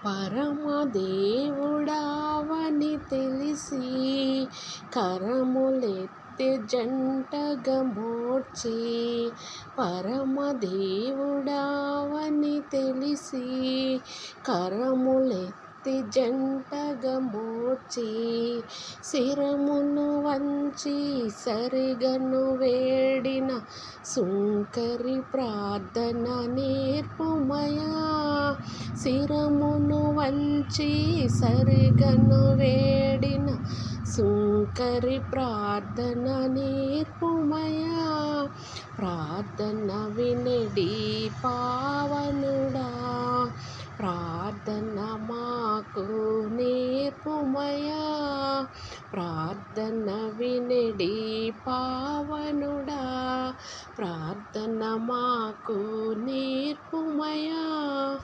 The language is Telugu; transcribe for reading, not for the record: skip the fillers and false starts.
పరమదేవుడావని తెలిసి కరములెత్తి జంటగా మోడ్చి పరమదేవుడావని తెలిసి కరములెత్తి జంటగా మోడ్చి శిరమును వంచి సరిగను వేడిన సుంకరి ప్రార్థన నేర్పుమయా. శిరమును వంచి సరిగను వేడిన సుంకరి ప్రార్థన నేర్పుమయా. ప్రార్థన వినడి పావనుడా, ప్రార్థన మాకు నేర్పుమయా. ప్రార్థన వినడి పావనుడా, ప్రార్థన మాకు నేర్పుమయా.